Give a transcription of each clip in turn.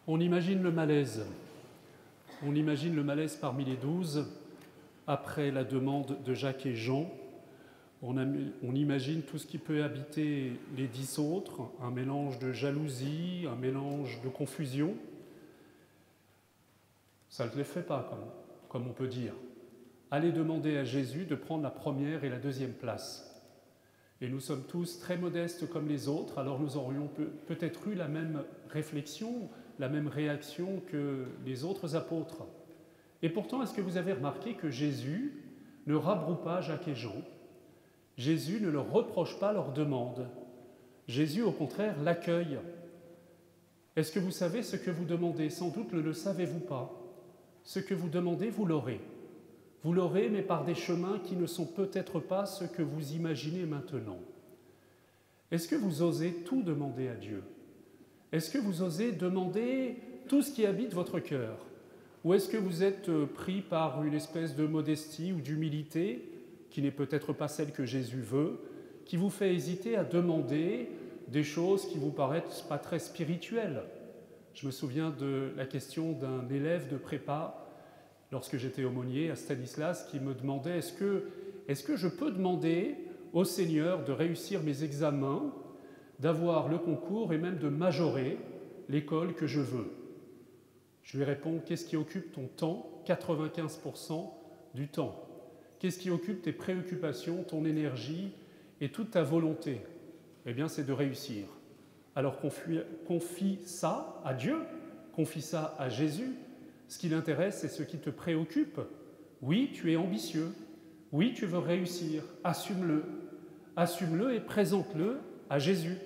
On imagine le malaise. On imagine le malaise parmi les 12, après la demande de Jacques et Jean. On imagine tout ce qui peut habiter les 10 autres, un mélange de jalousie, un mélange de confusion. Ça ne les fait pas, comme on peut dire. Allez demander à Jésus de prendre la première et la deuxième place. Et nous sommes tous très modestes comme les autres, alors nous aurions peut-être eu la même réflexion, la même réaction que les autres apôtres. Et pourtant, est-ce que vous avez remarqué que Jésus ne rabroue pas Jacques et Jean? Jésus ne leur reproche pas leur demande. Jésus, au contraire, l'accueille. Est-ce que vous savez ce que vous demandez? Sans doute ne le savez-vous pas. Ce que vous demandez, vous l'aurez. Vous l'aurez, mais par des chemins qui ne sont peut-être pas ce que vous imaginez maintenant. Est-ce que vous osez tout demander à Dieu? Est-ce que vous osez demander tout ce qui habite votre cœur? Ou est-ce que vous êtes pris par une espèce de modestie ou d'humilité, qui n'est peut-être pas celle que Jésus veut, qui vous fait hésiter à demander des choses qui vous paraissent pas très spirituelles? Je me souviens de la question d'un élève de prépa, lorsque j'étais aumônier à Stanislas, qui me demandait est-ce que je peux demander au Seigneur de réussir mes examens, d'avoir le concours et même de majorer l'école que je veux? Je lui réponds, qu'est-ce qui occupe ton temps? 95% du temps. Qu'est-ce qui occupe tes préoccupations, ton énergie et toute ta volonté? Eh bien, c'est de réussir. Alors confie ça à Dieu, confie ça à Jésus. Ce qui l'intéresse, c'est ce qui te préoccupe. Oui, tu es ambitieux. Oui, tu veux réussir. Assume-le. Assume-le et présente-le à Jésus.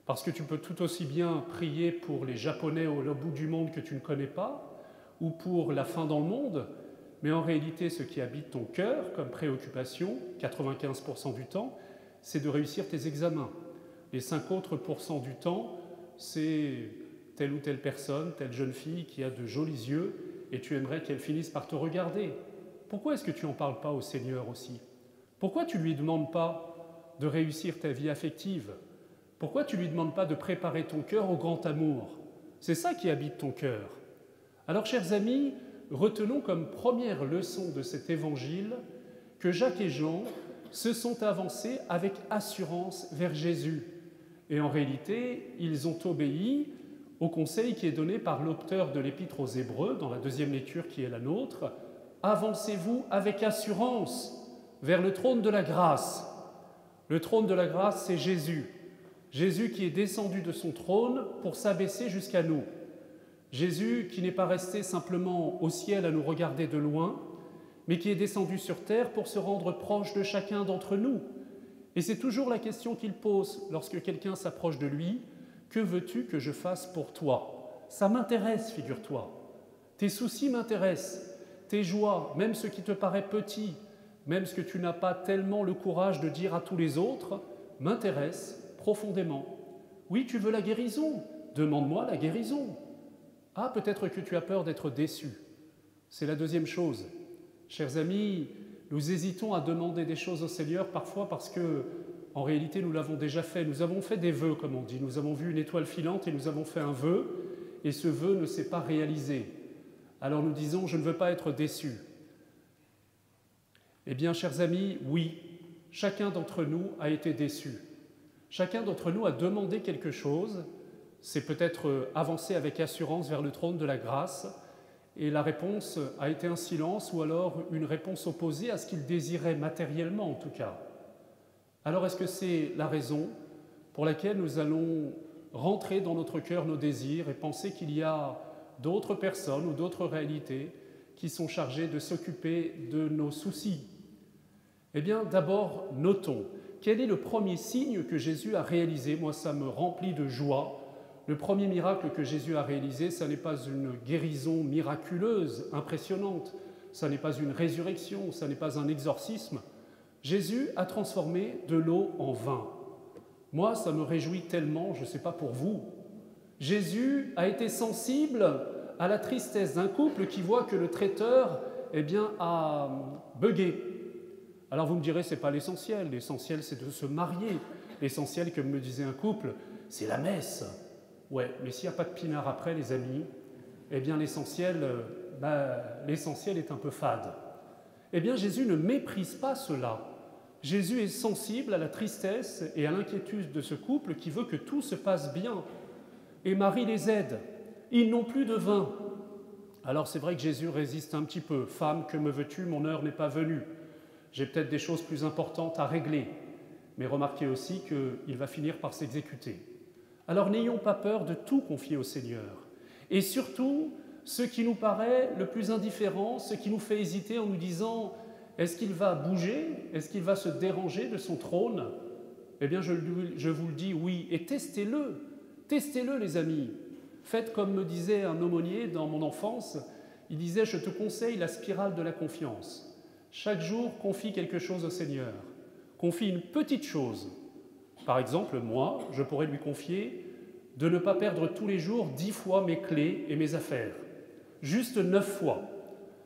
Parce que tu peux tout aussi bien prier pour les Japonais au bout du monde que tu ne connais pas, ou pour la faim dans le monde, mais en réalité, ce qui habite ton cœur comme préoccupation, 95% du temps, c'est de réussir tes examens. Les 5 autres pourcents du temps, c'est telle ou telle personne, telle jeune fille qui a de jolis yeux, et tu aimerais qu'elle finisse par te regarder. Pourquoi est-ce que tu n'en parles pas au Seigneur aussi? Pourquoi tu ne lui demandes pas de réussir ta vie affective? Pourquoi tu ne lui demandes pas de préparer ton cœur au grand amour? C'est ça qui habite ton cœur. Alors, chers amis, retenons comme première leçon de cet évangile que Jacques et Jean se sont avancés avec assurance vers Jésus. Et en réalité, ils ont obéi au conseil qui est donné par l'auteur de l'Épître aux Hébreux, dans la deuxième lecture qui est la nôtre. Avancez-vous avec assurance vers le trône de la grâce. Le trône de la grâce, c'est Jésus. Jésus qui est descendu de son trône pour s'abaisser jusqu'à nous. Jésus qui n'est pas resté simplement au ciel à nous regarder de loin, mais qui est descendu sur terre pour se rendre proche de chacun d'entre nous. Et c'est toujours la question qu'il pose lorsque quelqu'un s'approche de lui. Que veux-tu que je fasse pour toi? Ça m'intéresse, figure-toi. Tes soucis m'intéressent, tes joies, même ce qui te paraît petit, même ce que tu n'as pas tellement le courage de dire à tous les autres, m'intéressent profondément. Oui, tu veux la guérison? Demande-moi la guérison. Ah, peut-être que tu as peur d'être déçu. C'est la deuxième chose. Chers amis, nous hésitons à demander des choses au Seigneur parfois parce que, en réalité, nous l'avons déjà fait. Nous avons fait des vœux, comme on dit. Nous avons vu une étoile filante et nous avons fait un vœu, et ce vœu ne s'est pas réalisé. Alors nous disons, je ne veux pas être déçu. Eh bien, chers amis, oui, chacun d'entre nous a été déçu. Chacun d'entre nous a demandé quelque chose. C'est peut-être avancer avec assurance vers le trône de la grâce, et la réponse a été un silence ou alors une réponse opposée à ce qu'il désirait matériellement en tout cas. Alors est-ce que c'est la raison pour laquelle nous allons rentrer dans notre cœur nos désirs et penser qu'il y a d'autres personnes ou d'autres réalités qui sont chargées de s'occuper de nos soucis? Eh bien, d'abord, notons quel est le premier signe que Jésus a réalisé. Moi, ça me remplit de joie. Le premier miracle que Jésus a réalisé, ça n'est pas une guérison miraculeuse, impressionnante, ça n'est pas une résurrection, ça n'est pas un exorcisme. Jésus a transformé de l'eau en vin. Moi, ça me réjouit tellement, je ne sais pas pour vous. Jésus a été sensible à la tristesse d'un couple qui voit que le traiteur a bugué. Alors vous me direz, ce n'est pas l'essentiel c'est de se marier. L'essentiel, comme me disait un couple, c'est la messe. Ouais, mais s'il n'y a pas de pinard après, les amis, eh bien l'essentiel est un peu fade. Eh bien Jésus ne méprise pas cela. Jésus est sensible à la tristesse et à l'inquiétude de ce couple qui veut que tout se passe bien. Et Marie les aide. Ils n'ont plus de vin. Alors c'est vrai que Jésus résiste un petit peu. « Femme, que me veux-tu? Mon heure n'est pas venue. J'ai peut-être des choses plus importantes à régler. » Mais remarquez aussi qu'il va finir par s'exécuter. Alors n'ayons pas peur de tout confier au Seigneur. Et surtout, ce qui nous paraît le plus indifférent, ce qui nous fait hésiter en nous disant « Est-ce qu'il va bouger? Est-ce qu'il va se déranger de son trône ?» Eh bien, je vous le dis, oui. Et testez-le. Testez-le, les amis. Faites comme me disait un aumônier dans mon enfance. Il disait « Je te conseille la spirale de la confiance. Chaque jour, confie quelque chose au Seigneur. Confie une petite chose. Par exemple, moi, je pourrais lui confier de ne pas perdre tous les jours 10 fois mes clés et mes affaires. Juste 9 fois.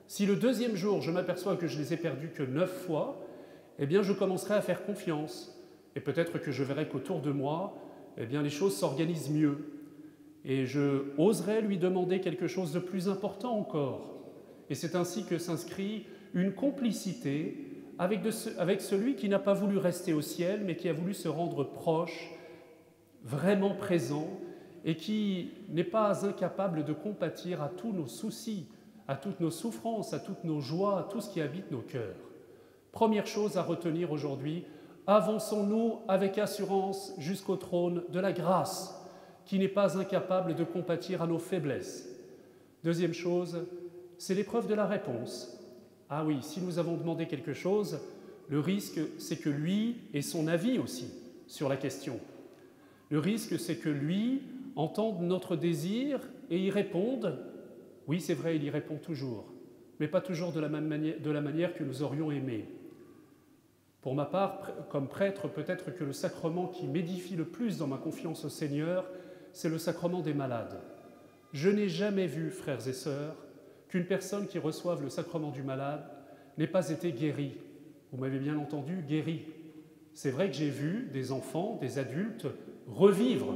Si le deuxième jour, je m'aperçois que je les ai perdues que 9 fois, eh bien, je commencerai à faire confiance. Et peut-être que je verrai qu'autour de moi, eh bien, les choses s'organisent mieux. Et je oserai lui demander quelque chose de plus important encore. Et c'est ainsi que s'inscrit une complicité avec celui qui n'a pas voulu rester au ciel, mais qui a voulu se rendre proche, vraiment présent, et qui n'est pas incapable de compatir à tous nos soucis, à toutes nos souffrances, à toutes nos joies, à tout ce qui habite nos cœurs. Première chose à retenir aujourd'hui, avançons-nous avec assurance jusqu'au trône de la grâce, qui n'est pas incapable de compatir à nos faiblesses. Deuxième chose, c'est l'épreuve de la réponse. Ah oui, si nous avons demandé quelque chose, le risque, c'est que lui ait son avis aussi sur la question. Le risque, c'est que lui entende notre désir et y réponde. Oui, c'est vrai, il y répond toujours, mais pas toujours de la manière que nous aurions aimé. Pour ma part, comme prêtre, peut-être que le sacrement qui m'édifie le plus dans ma confiance au Seigneur, c'est le sacrement des malades. Je n'ai jamais vu, frères et sœurs, qu'une personne qui reçoive le sacrement du malade n'ait pas été guérie. Vous m'avez bien entendu, guérie. C'est vrai que j'ai vu des enfants, des adultes revivre.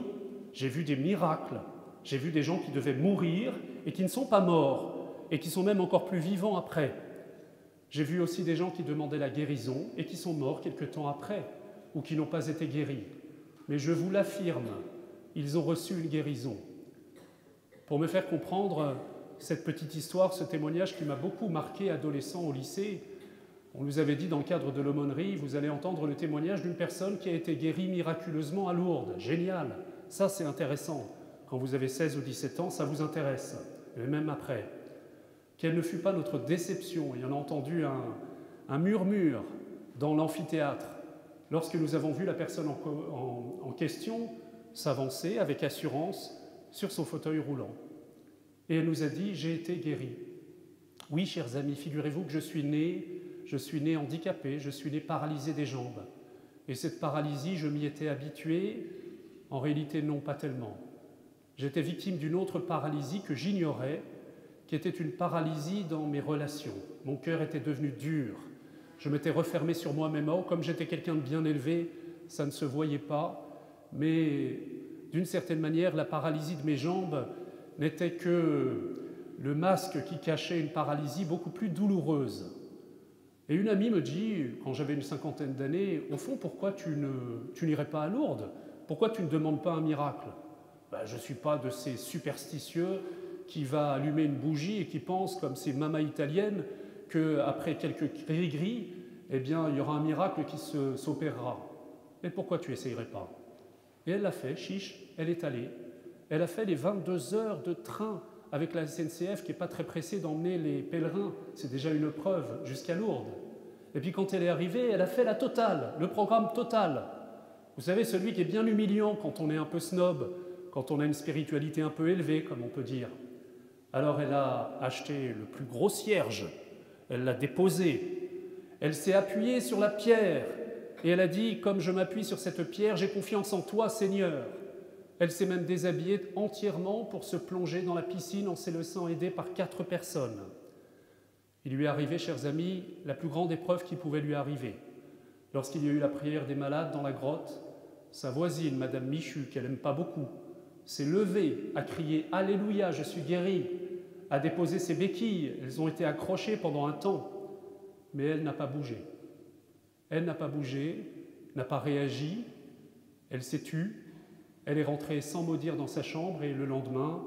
J'ai vu des miracles. J'ai vu des gens qui devaient mourir et qui ne sont pas morts et qui sont même encore plus vivants après. J'ai vu aussi des gens qui demandaient la guérison et qui sont morts quelque temps après ou qui n'ont pas été guéris. Mais je vous l'affirme, ils ont reçu une guérison. Pour me faire comprendre cette petite histoire, ce témoignage qui m'a beaucoup marqué adolescent au lycée, on nous avait dit dans le cadre de l'aumônerie, vous allez entendre le témoignage d'une personne qui a été guérie miraculeusement à Lourdes. Génial, ça c'est intéressant. Quand vous avez 16 ou 17 ans, ça vous intéresse, et même après. Quelle ne fut pas notre déception, et on a entendu un murmure dans l'amphithéâtre lorsque nous avons vu la personne en question s'avancer avec assurance sur son fauteuil roulant. Et elle nous a dit « J'ai été guérie ». Oui, chers amis, figurez-vous que je suis né handicapé, je suis né paralysé des jambes. Et cette paralysie, je m'y étais habitué, en réalité non, pas tellement. J'étais victime d'une autre paralysie que j'ignorais, qui était une paralysie dans mes relations. Mon cœur était devenu dur. Je m'étais refermé sur moi-même. Oh, comme j'étais quelqu'un de bien élevé, ça ne se voyait pas. Mais d'une certaine manière, la paralysie de mes jambes n'était que le masque qui cachait une paralysie beaucoup plus douloureuse. Et une amie me dit, quand j'avais une cinquantaine d'années, « Au fond, pourquoi tu n'irais pas à Lourdes? Pourquoi tu ne demandes pas un miracle ?» Je ne suis pas de ces superstitieux qui va allumer une bougie et qui pense, comme ces mamas italiennes, qu'après quelques gris-gris, eh bien, il y aura un miracle qui s'opérera. Mais pourquoi tu n'essayerais pas? Et elle l'a fait, chiche, elle est allée. Elle a fait les 22 heures de train avec la SNCF qui n'est pas très pressée d'emmener les pèlerins. C'est déjà une preuve, jusqu'à Lourdes. Et puis quand elle est arrivée, elle a fait la totale, le programme total. Vous savez, celui qui est bien humiliant quand on est un peu snob, quand on a une spiritualité un peu élevée, comme on peut dire. Alors elle a acheté le plus gros cierge, elle l'a déposé, elle s'est appuyée sur la pierre et elle a dit « Comme je m'appuie sur cette pierre, j'ai confiance en toi, Seigneur ». Elle s'est même déshabillée entièrement pour se plonger dans la piscine en se laissant aider par 4 personnes. Il lui est arrivé, chers amis, la plus grande épreuve qui pouvait lui arriver. Lorsqu'il y a eu la prière des malades dans la grotte, sa voisine, Madame Michu, qu'elle n'aime pas beaucoup, s'est levée, a crié « Alléluia, je suis guérie », a déposé ses béquilles, elles ont été accrochées pendant un temps, mais elle n'a pas bougé. Elle n'a pas bougé, n'a pas réagi, elle s'est tue, elle est rentrée sans mot dire dans sa chambre et le lendemain,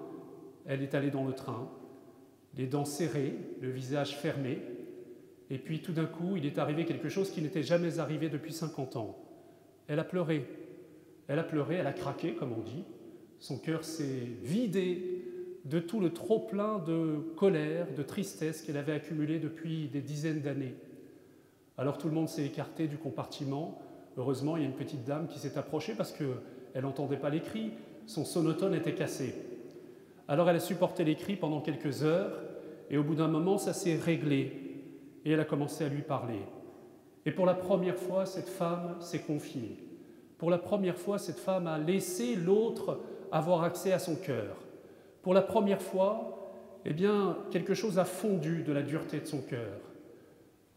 elle est allée dans le train, les dents serrées, le visage fermé, et puis tout d'un coup, il est arrivé quelque chose qui n'était jamais arrivé depuis 50 ans. Elle a pleuré, elle a craqué, comme on dit, son cœur s'est vidé de tout le trop-plein de colère, de tristesse qu'elle avait accumulé depuis des dizaines d'années. Alors tout le monde s'est écarté du compartiment. Heureusement, il y a une petite dame qui s'est approchée parce qu'elle n'entendait pas les cris, son sonotone était cassé. Alors elle a supporté les cris pendant quelques heures et au bout d'un moment, ça s'est réglé et elle a commencé à lui parler. Et pour la première fois, cette femme s'est confiée. Pour la première fois, cette femme a laissé l'autre avoir accès à son cœur. Pour la première fois, eh bien, quelque chose a fondu de la dureté de son cœur,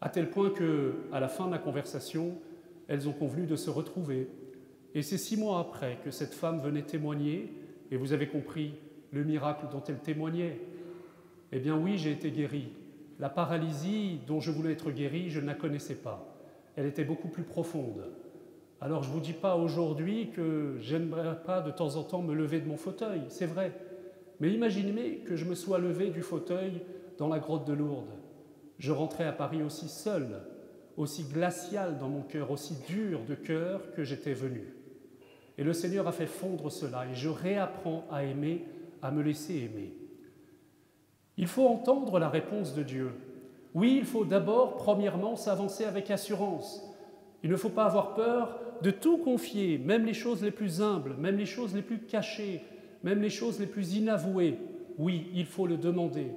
à tel point qu'à la fin de la conversation, elles ont convenu de se retrouver. Et c'est 6 mois après que cette femme venait témoigner, et vous avez compris le miracle dont elle témoignait. Eh bien oui, j'ai été guérie. La paralysie dont je voulais être guérie, je ne la connaissais pas. Elle était beaucoup plus profonde. Alors je ne vous dis pas aujourd'hui que j'aimerais pas de temps en temps me lever de mon fauteuil, c'est vrai. Mais imaginez que je me sois levé du fauteuil dans la grotte de Lourdes. Je rentrais à Paris aussi seul, aussi glacial dans mon cœur, aussi dur de cœur que j'étais venu. Et le Seigneur a fait fondre cela et je réapprends à aimer, à me laisser aimer. Il faut entendre la réponse de Dieu. Oui, il faut d'abord, premièrement, s'avancer avec assurance. Il ne faut pas avoir peur de tout confier, même les choses les plus humbles, même les choses les plus cachées, même les choses les plus inavouées. Oui, il faut le demander.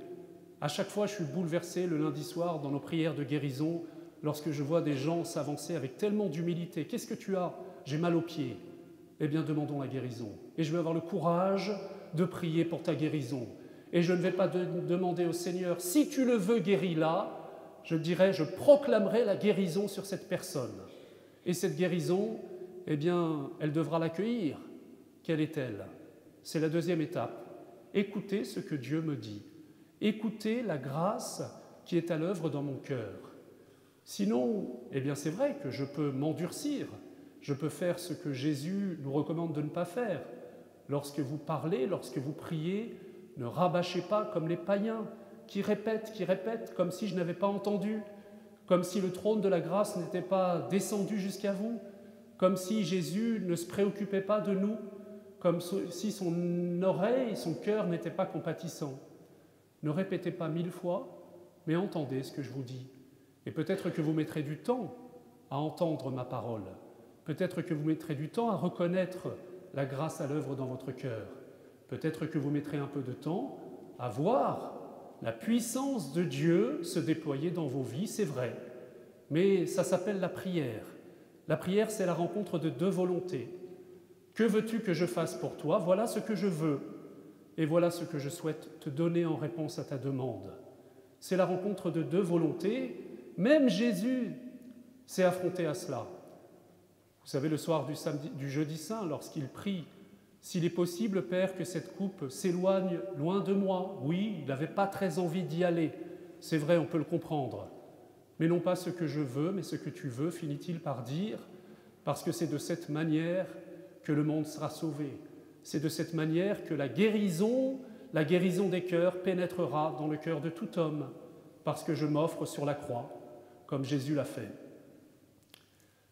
À chaque fois, je suis bouleversé le lundi soir dans nos prières de guérison lorsque je vois des gens s'avancer avec tellement d'humilité. « Qu'est-ce que tu as ? J'ai mal aux pieds. » Eh bien, demandons la guérison. Et je vais avoir le courage de prier pour ta guérison. Et je ne vais pas demander au Seigneur, si tu le veux, guéris-la. Je dirai, je proclamerai la guérison sur cette personne. Et cette guérison, eh bien, elle devra l'accueillir. Quelle est-elle ? C'est la deuxième étape. Écoutez ce que Dieu me dit. Écoutez la grâce qui est à l'œuvre dans mon cœur. Sinon, eh bien, c'est vrai que je peux m'endurcir. Je peux faire ce que Jésus nous recommande de ne pas faire. Lorsque vous parlez, lorsque vous priez, ne rabâchez pas comme les païens qui répètent, comme si je n'avais pas entendu, comme si le trône de la grâce n'était pas descendu jusqu'à vous, comme si Jésus ne se préoccupait pas de nous, comme si son oreille, son cœur n'était pas compatissant. Ne répétez pas 1000 fois, mais entendez ce que je vous dis. Et peut-être que vous mettrez du temps à entendre ma parole. Peut-être que vous mettrez du temps à reconnaître la grâce à l'œuvre dans votre cœur. Peut-être que vous mettrez un peu de temps à voir la puissance de Dieu se déployer dans vos vies, c'est vrai. Mais ça s'appelle la prière. La prière, c'est la rencontre de 2 volontés. Que veux-tu que je fasse pour toi ? Voilà ce que je veux. Et voilà ce que je souhaite te donner en réponse à ta demande. C'est la rencontre de 2 volontés. Même Jésus s'est affronté à cela. Vous savez, le soir du jeudi saint, lorsqu'il prie, « S'il est possible, Père, que cette coupe s'éloigne loin de moi. » Oui, il n'avait pas très envie d'y aller. C'est vrai, on peut le comprendre. Mais non pas ce que je veux, mais ce que tu veux, finit-il par dire, parce que c'est de cette manière que le monde sera sauvé. C'est de cette manière que la guérison des cœurs pénétrera dans le cœur de tout homme, parce que je m'offre sur la croix, comme Jésus l'a fait.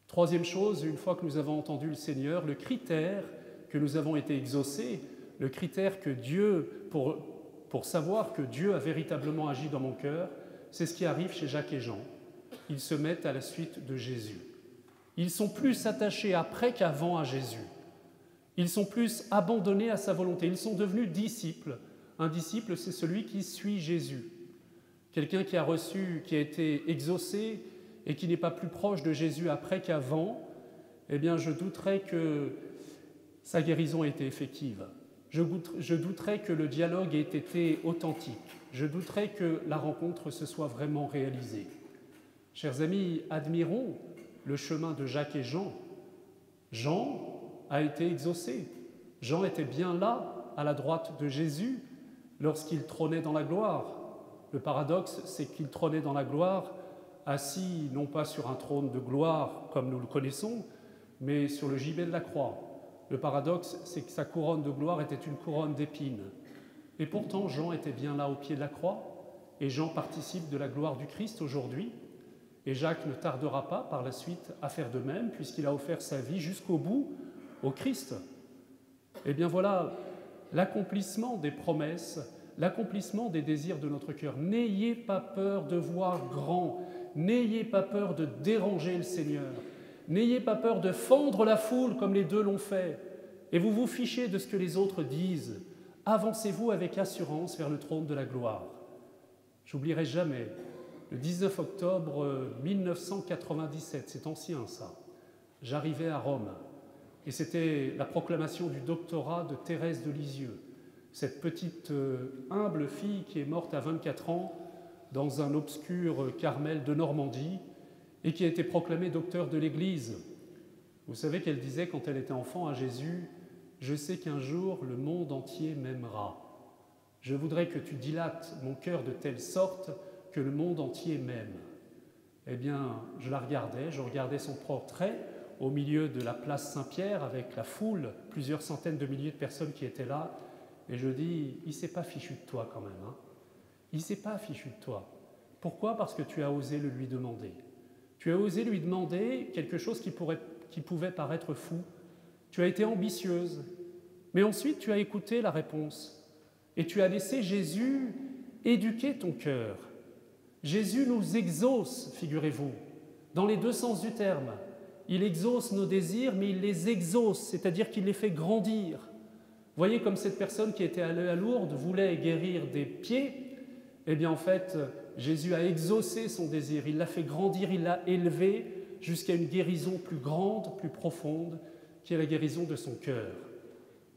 Troisième chose, une fois que nous avons entendu le Seigneur, le critère que nous avons été exaucés, le critère que Dieu, pour savoir que Dieu a véritablement agi dans mon cœur, c'est ce qui arrive chez Jacques et Jean. Ils se mettent à la suite de Jésus. Ils sont plus attachés après qu'avant à Jésus. Ils sont plus abandonnés à sa volonté. Ils sont devenus disciples. Un disciple, c'est celui qui suit Jésus. Quelqu'un qui a été exaucé et qui n'est pas plus proche de Jésus après qu'avant, eh bien, je douterais que sa guérison ait été effective. Je douterais que le dialogue ait été authentique. Je douterais que la rencontre se soit vraiment réalisée. Chers amis, admirons le chemin de Jacques et Jean. Jean a été exaucé. Jean était bien là, à la droite de Jésus, lorsqu'il trônait dans la gloire. Le paradoxe, c'est qu'il trônait dans la gloire, assis non pas sur un trône de gloire comme nous le connaissons, mais sur le gibet de la croix. Le paradoxe, c'est que sa couronne de gloire était une couronne d'épines. Et pourtant, Jean était bien là au pied de la croix, et Jean participe de la gloire du Christ aujourd'hui. Et Jacques ne tardera pas par la suite à faire de même, puisqu'il a offert sa vie jusqu'au bout au Christ. Eh bien voilà l'accomplissement des promesses, l'accomplissement des désirs de notre cœur. N'ayez pas peur de voir grand, n'ayez pas peur de déranger le Seigneur, n'ayez pas peur de fendre la foule comme les deux l'ont fait, et vous vous fichez de ce que les autres disent. Avancez-vous avec assurance vers le trône de la gloire. J'oublierai jamais, le 19 octobre 1997, c'est ancien ça, j'arrivais à Rome, et c'était la proclamation du doctorat de Thérèse de Lisieux, cette petite humble fille qui est morte à 24 ans dans un obscur Carmel de Normandie et qui a été proclamée docteur de l'Église. Vous savez qu'elle disait quand elle était enfant à Jésus, « Je sais qu'un jour le monde entier m'aimera. Je voudrais que tu dilates mon cœur de telle sorte que le monde entier m'aime. » Eh bien, je regardais son portrait au milieu de la place Saint-Pierre avec la foule, plusieurs centaines de milliers de personnes qui étaient là, et je dis, il ne s'est pas fichu de toi quand même, hein. Il ne s'est pas fichu de toi. Pourquoi ? Parce que tu as osé le lui demander. Tu as osé lui demander quelque chose qui pouvait paraître fou. Tu as été ambitieuse, mais ensuite tu as écouté la réponse, et tu as laissé Jésus éduquer ton cœur. Jésus nous exauce, figurez-vous, dans les deux sens du terme. Il exauce nos désirs, mais il les exauce, c'est-à-dire qu'il les fait grandir. Voyez comme cette personne qui était allée à Lourdes voulait guérir des pieds, eh bien en fait, Jésus a exaucé son désir, il l'a fait grandir, il l'a élevé jusqu'à une guérison plus grande, plus profonde, qui est la guérison de son cœur.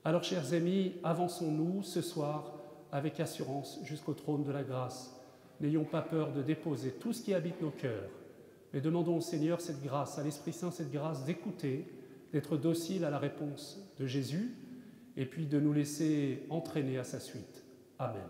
Alors, chers amis, avançons-nous ce soir avec assurance jusqu'au trône de la grâce. N'ayons pas peur de déposer tout ce qui habite nos cœurs, mais demandons au Seigneur cette grâce, à l'Esprit Saint cette grâce d'écouter, d'être docile à la réponse de Jésus, et puis de nous laisser entraîner à sa suite. Amen.